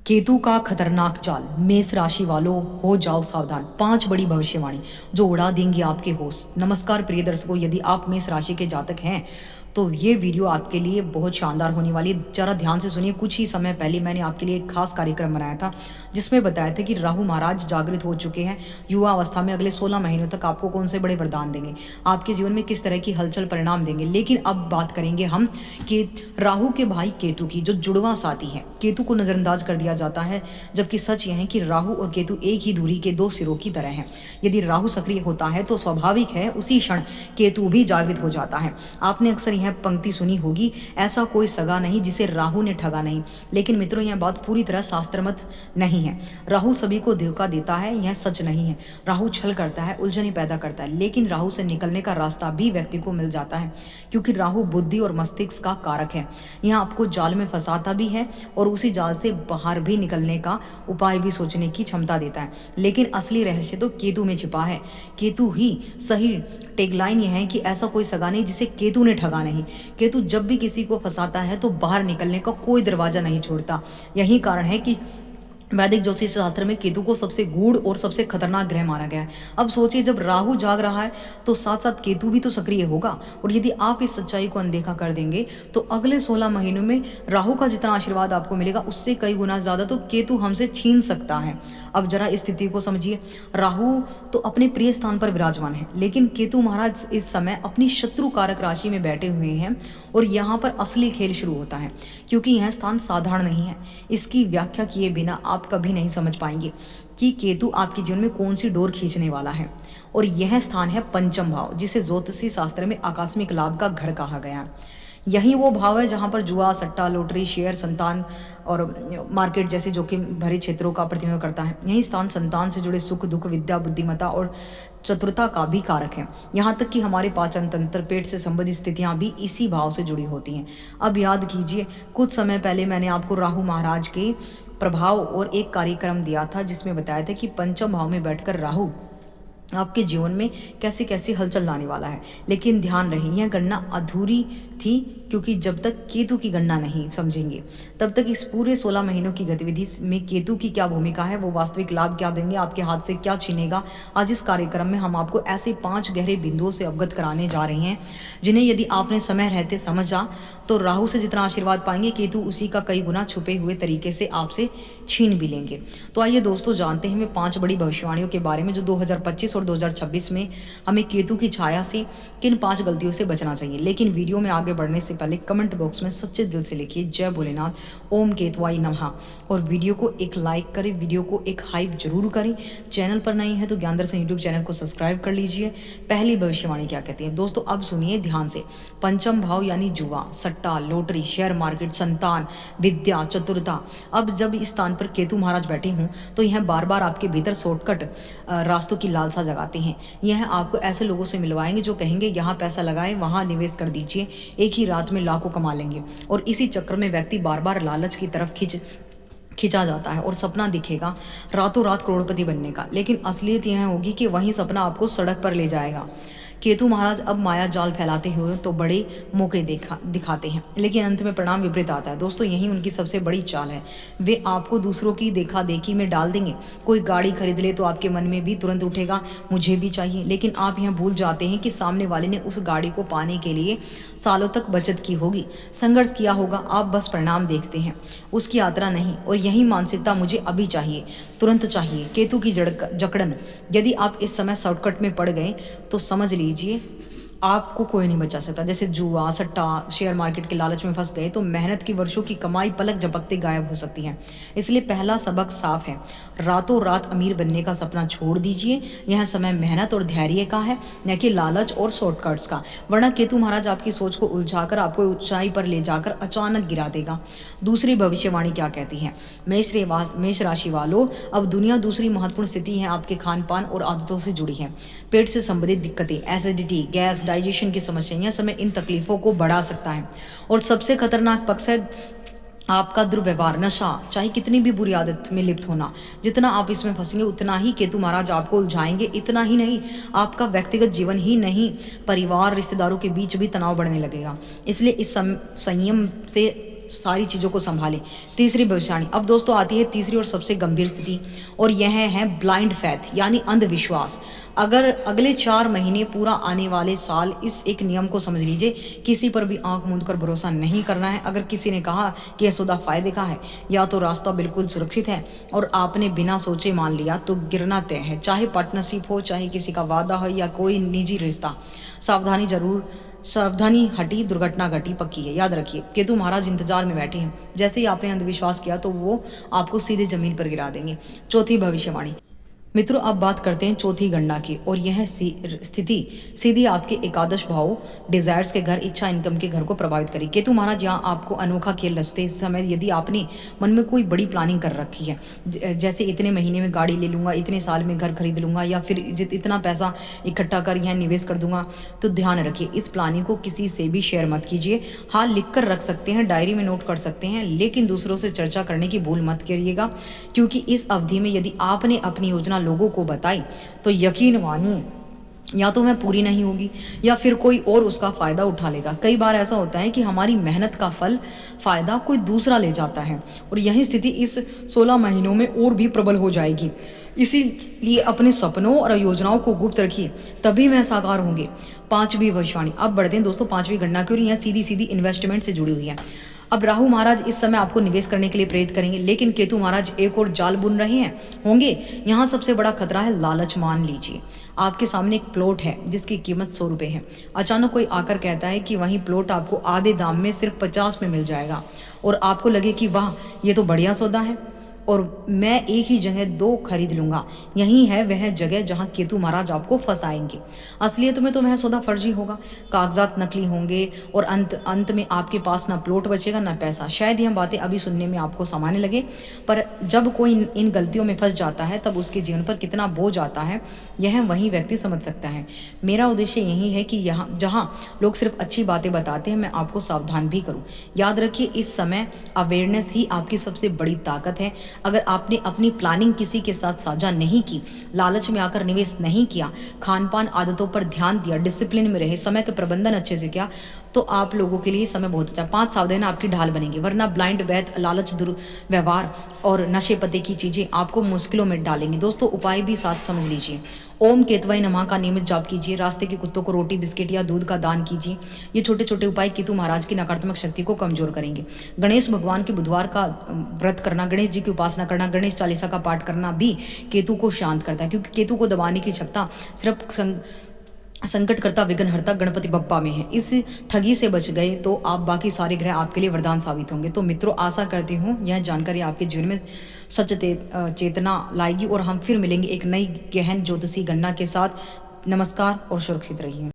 केतु का खतरनाक चाल। मेष राशि वालों हो जाओ सावधान। 5 बड़ी भविष्यवाणी जो उड़ा देंगी आपके होश। नमस्कार प्रिय दर्शकों, यदि आप मेष राशि के जातक हैं तो ये वीडियो आपके लिए बहुत शानदार होने वाली है। जरा ध्यान से सुनिए। कुछ ही समय पहले मैंने आपके लिए एक खास कार्यक्रम बनाया था जिसमें बताया था कि राहु महाराज जागृत हो चुके हैं। युवा अवस्था में अगले 16 महीनों तक आपको कौन से बड़े वरदान देंगे, आपके जीवन में किस तरह की हलचल परिणाम देंगे। लेकिन अब बात करेंगे हम कि राहु के भाई केतु की, जो जुड़वा साथी है। केतु को नजरअंदाज कर दिया जाता है, जबकि सच यह है कि राहु और केतु एक ही धुरी के 2 सिरों की तरह हैं। यदि राहु सक्रिय होता है तो स्वाभाविक है उसी क्षण केतु भी जागृत हो जाता है। आपने अक्सर यह पंक्ति सुनी होगी, ऐसा कोई सगा नहीं जिसे राहु ने ठगा नहीं। लेकिन मित्रों, यह बात पूरी तरह शास्त्रमत नहीं है। राहु सभी को धोखा देता है, यह सच नहीं है। राहु छल करता है, उलझने पैदा करता है, लेकिन राहु से निकलने का रास्ता भी व्यक्ति को मिल जाता है, क्योंकि राहु बुद्धि और मस्तिष्क का कारक है। यह आपको जाल में फंसाता भी है और उसी जाल से बाहर भी निकलने का उपाय भी सोचने की क्षमता देता है। लेकिन असली रहस्य तो केतु में छिपा है। केतु ही सही टैगलाइन यह है कि ऐसा कोई सगा नहीं जिसे केतु ने ठगा नहीं। केतु जब भी किसी को फंसाता है तो बाहर निकलने का कोई दरवाजा नहीं छोड़ता। यही कारण है कि वैदिक ज्योतिष शास्त्र में केतु को सबसे गूढ़ और सबसे खतरनाक ग्रह माना गया है। अब सोचिए, जब राहु जाग रहा है तो साथ साथ केतु भी तो सक्रिय होगा, और यदि आप इस सच्चाई को अनदेखा कर देंगे तो अगले 16 महीनों में राहु का जितना आशीर्वाद आपको मिलेगा उससे कई गुना ज्यादा तो केतु हमसे छीन सकता है। अब जरा इस स्थिति को समझिए। राहु तो अपने प्रिय स्थान पर विराजमान है, लेकिन केतु महाराज इस समय अपनी शत्रु कारक राशि में बैठे हुए हैं, और यहाँ पर असली खेल शुरू होता है, क्योंकि यह स्थान साधारण नहीं है। इसकी व्याख्या किए बिना आप कभी नहीं समझ पाएंगे कि केतु आपके जीवन में कौन सी डोर खींचने वाला है। और यह स्थान है पंचम भाव, जिसे ज्योतिषी शास्त्र में आकस्मिक लाभ का घर कहा गया। यही वो भाव है जहां पर जुआ, सट्टा, लॉटरी, शेयर, संतान और मार्केट जैसे जोखिम भरे क्षेत्रों का प्रतिनिधित्व करता है। यही स्थान संतान से जुड़े सुख दुख, विद्या, बुद्धिमत्ता और चतुरता का भी कारक है। यहाँ तक कि हमारे पाचन तंत्र, पेट से संबंधित स्थितियां भी इसी भाव से जुड़ी होती हैं। अब याद कीजिए, कुछ समय पहले मैंने आपको राहु महाराज के प्रभाव और एक कार्यक्रम दिया था जिसमें बताया था कि पंचम भाव में बैठकर राहु आपके जीवन में कैसे कैसे हलचल लाने वाला है। लेकिन ध्यान रहे, यह गणना अधूरी थी, क्योंकि जब तक केतु की गणना नहीं समझेंगे तब तक इस पूरे 16 महीनों की गतिविधि में केतु की क्या भूमिका है, वो वास्तविक लाभ क्या देंगे, आपके हाथ से क्या छीनेगा। आज इस कार्यक्रम में हम आपको ऐसे 5 गहरे बिंदुओं से अवगत कराने जा रहे हैं जिन्हें यदि आपने समय रहते समझा तो राहु से जितना आशीर्वाद पाएंगे, केतु उसी का कई गुना छुपे हुए तरीके से आपसे छीन भी लेंगे। तो आइए दोस्तों, जानते हैं वे 5 बड़ी भविष्यवाणियों के बारे में जो 2025 और 2026 में हमें केतु की छाया से किन 5 गलतियों से बचना चाहिए। लेकिन वीडियो में आगे बढ़ने से पहले कमेंट बॉक्स में सच्चे दिल से लिखिए जय भोलेनाथ, ओम केतुवाय नमः, और वीडियो को एक लाइक करें, वीडियो को एक हाइप जरूर करें। चैनल पर नए हैं तो ज्ञान दर्शन यूट्यूब चैनल को सब्सक्राइब कर लीजिए। पहली भविष्यवाणी क्या कहती है दोस्तों, अब सुनिए ध्यान से। पंचम भाव यानी जुआ, सट्टा, लॉटरी, शेयर मार्केट, संतान, विद्या, चतुरता। अब जब इस स्थान पर केतु महाराज बैठे हों तो यह बार बार आपके भीतर शॉर्टकट रास्तों की लालसा जगाते हैं। यह आपको ऐसे लोगों से मिलवाएंगे जो कहेंगे यहाँ पैसा लगाएं, वहाँ निवेश कर दीजिए, एक ही रात में लाखों कमा लेंगे। और इसी चक्कर में व्यक्ति बार बार लालच की तरफ खिंचा जाता है और सपना दिखेगा रातों रात करोड़पति बनने का। लेकिन असलियत यह होगी कि वही सपना आपको सड़क पर ले जाएगा। केतु महाराज अब माया जाल फैलाते हुए तो बड़े मौके दिखाते हैं, लेकिन अंत में परिणाम विपरीत आता है। दोस्तों, यही उनकी सबसे बड़ी चाल है। वे आपको दूसरों की देखा देखी में डाल देंगे। कोई गाड़ी खरीद ले तो आपके मन में भी तुरंत उठेगा मुझे भी चाहिए, लेकिन आप यह भूल जाते हैं कि सामने वाले ने उस गाड़ी को पाने के लिए सालों तक बचत की होगी, संघर्ष किया होगा। आप बस परिणाम देखते हैं, उसकी यात्रा नहीं। और यही मानसिकता, मुझे अभी चाहिए, तुरंत चाहिए, केतु की जकड़न। यदि आप इस समय शॉर्टकट में पड़ गए तो समझ लीजिए आपको कोई नहीं बचा सकता। जैसे जुआ, सट्टा, शेयर मार्केट के लालच में फंस गए तो मेहनत की वर्षों की कमाई पलक झपकते गायब हो सकती है। इसलिए पहला सबक साफ है, रातों रात अमीर बनने का सपना छोड़ दीजिए। यह समय मेहनत और धैर्य का है, न कि लालच और शॉर्टकट्स का। वरना केतु महाराज आपकी सोच को उलझाकर आपको ऊंचाई पर ले जाकर अचानक गिरा देगा। दूसरी भविष्यवाणी क्या कहती है, मेष राशि वालों, अब दुनिया दूसरी महत्वपूर्ण स्थिति है आपके खान पान और आदतों से जुड़ी है। पेट से संबंधित दिक्कतें, एसिडिटी, गैस, डाइजेशन की समस्या, यह समय इन तकलीफों को बढ़ा सकता है। और सबसे खतरनाक पक्ष है आपका दुर्व्यवहार, नशा, चाहे कितनी भी बुरी आदत में लिप्त होना। जितना आप इसमें फंसेंगे उतना ही केतु महाराज आपको उलझाएंगे। इतना ही नहीं, आपका व्यक्तिगत जीवन ही नहीं, परिवार, रिश्तेदारों के बीच भी तनाव बढ़ने लगेगा। इसलिए इस संयम से सारी चीज़ों को संभालें। तीसरी भविष्यवाणी, अब दोस्तों आती है तीसरी और सबसे गंभीर स्थिति, और यह है ब्लाइंड फैथ यानी अंधविश्वास। अगर अगले 4 महीने पूरा आने वाले साल इस एक नियम को समझ लीजिए, किसी पर भी आंख मूंद कर भरोसा नहीं करना है। अगर किसी ने कहा कि यह सौदा फायदे का है या तो रास्ता बिल्कुल सुरक्षित है और आपने बिना सोचे मान लिया तो गिरना तय है। चाहे पार्टनरशिप हो, चाहे किसी का वादा हो या कोई निजी रिश्ता, सावधानी हटी दुर्घटना घटी पक्की है। याद रखिए, केतु महाराज इंतजार में बैठे हैं। जैसे ही आपने अंधविश्वास किया तो वो आपको सीधे जमीन पर गिरा देंगे। चौथी भविष्यवाणी, मित्रों अब बात करते हैं चौथी गणना की, और यह स्थिति सीधी आपके एकादश भाव डिजायर्स के घर, इच्छा इनकम के घर को प्रभावित करी। केतु महाराज यहाँ आपको अनोखा खेल रचते इस समय। यदि आपने मन में कोई बड़ी प्लानिंग कर रखी है, जैसे इतने महीने में गाड़ी ले लूंगा, इतने साल में घर खरीद लूंगा, या फिर इतना पैसा इकट्ठा कर यहाँ निवेश कर दूंगा, तो ध्यान रखिए इस प्लानिंग को किसी से भी शेयर मत कीजिए। हाँ, लिख कर रख सकते हैं, डायरी में नोट कर सकते हैं, लेकिन दूसरों से चर्चा करने की भूल मत करिएगा, क्योंकि इस अवधि में यदि आपने अपनी योजना लोगों को बताई तो यकीन मानिए या तो वह पूरी नहीं होगी या फिर कोई और उसका फायदा उठा लेगा। कई बार ऐसा होता है कि हमारी मेहनत का फल फायदा कोई दूसरा ले जाता है, और यही स्थिति इस 16 महीनों में और भी प्रबल हो जाएगी। इसीलिए अपने सपनों और योजनाओं को गुप्त रखिए, तभी वह साकार होंगे। पांचवी भविष्यवाणी, अब बढ़ते हैं दोस्तों पांचवी गणना की, और यह सीधी सीधी इन्वेस्टमेंट से जुड़ी हुई है। अब राहु महाराज इस समय आपको निवेश करने के लिए प्रेरित करेंगे, लेकिन केतु महाराज एक और जाल बुन रहे हैं होंगे। यहाँ सबसे बड़ा खतरा है लालच। मान लीजिए आपके सामने एक प्लॉट है जिसकी कीमत 100 रुपये है। अचानक कोई आकर कहता है कि वहीं प्लॉट आपको आधे दाम में सिर्फ 50 में मिल जाएगा, और आपको लगे कि वाह ये तो बढ़िया सौदा है और मैं एक ही जगह 2 खरीद लूंगा। यही है वह जगह जहां केतु महाराज आपको फंसाएंगे। असलियत में तो वह सौदा फर्जी होगा, कागजात नकली होंगे, और अंत में आपके पास ना प्लॉट बचेगा ना पैसा। शायद यह बातें अभी सुनने में आपको सामान्य लगे, पर जब कोई इन गलतियों में फंस जाता है तब उसके जीवन पर कितना बोझ आता है यह वही व्यक्ति समझ सकता है। मेरा उद्देश्य यही है कि यहाँ जहाँ लोग सिर्फ अच्छी बातें बताते हैं, मैं आपको सावधान भी करूँ। याद रखिए इस समय अवेयरनेस ही आपकी सबसे बड़ी ताकत है। अगर आपने अपनी प्लानिंग किसी के साथ साझा नहीं की, लालच में आकर निवेश नहीं किया, खान पान आदतों पर ध्यान दिया, डिसिप्लिन में रहे, समय के प्रबंधन अच्छे से किया, तो आप लोगों के लिए समय बहुत अच्छा। 5 सावधानी आपकी ढाल बनेंगी, वरना ब्लाइंड वैथ, लालच, दुर्व्यवहार और नशे पते की चीजें आपको मुश्किलों में डालेंगी। दोस्तों उपाय भी साथ समझ लीजिए। ओम केतवय नमः का नियमित जाप कीजिए। रास्ते के कुत्तों को रोटी, बिस्किट या दूध का दान कीजिए। ये छोटे छोटे उपाय केतु महाराज की नकारात्मक शक्ति को कमजोर करेंगे। गणेश भगवान के बुधवार का व्रत करना, गणेश जी की उपासना करना, गणेश चालीसा का पाठ करना भी केतु को शांत करता है, क्योंकि केतु को दबाने की क्षमता सिर्फ संकटकर्ता विघ्नहर्ता गणपति बप्पा में है। इस ठगी से बच गए तो आप बाकी सारे ग्रह आपके लिए वरदान साबित होंगे। तो मित्रों आशा करती हूँ यह जानकारी आपके जीवन में सच चेतना लाएगी, और हम फिर मिलेंगे एक नई गहन ज्योतिषी गणना के साथ। नमस्कार और सुरक्षित रहिए।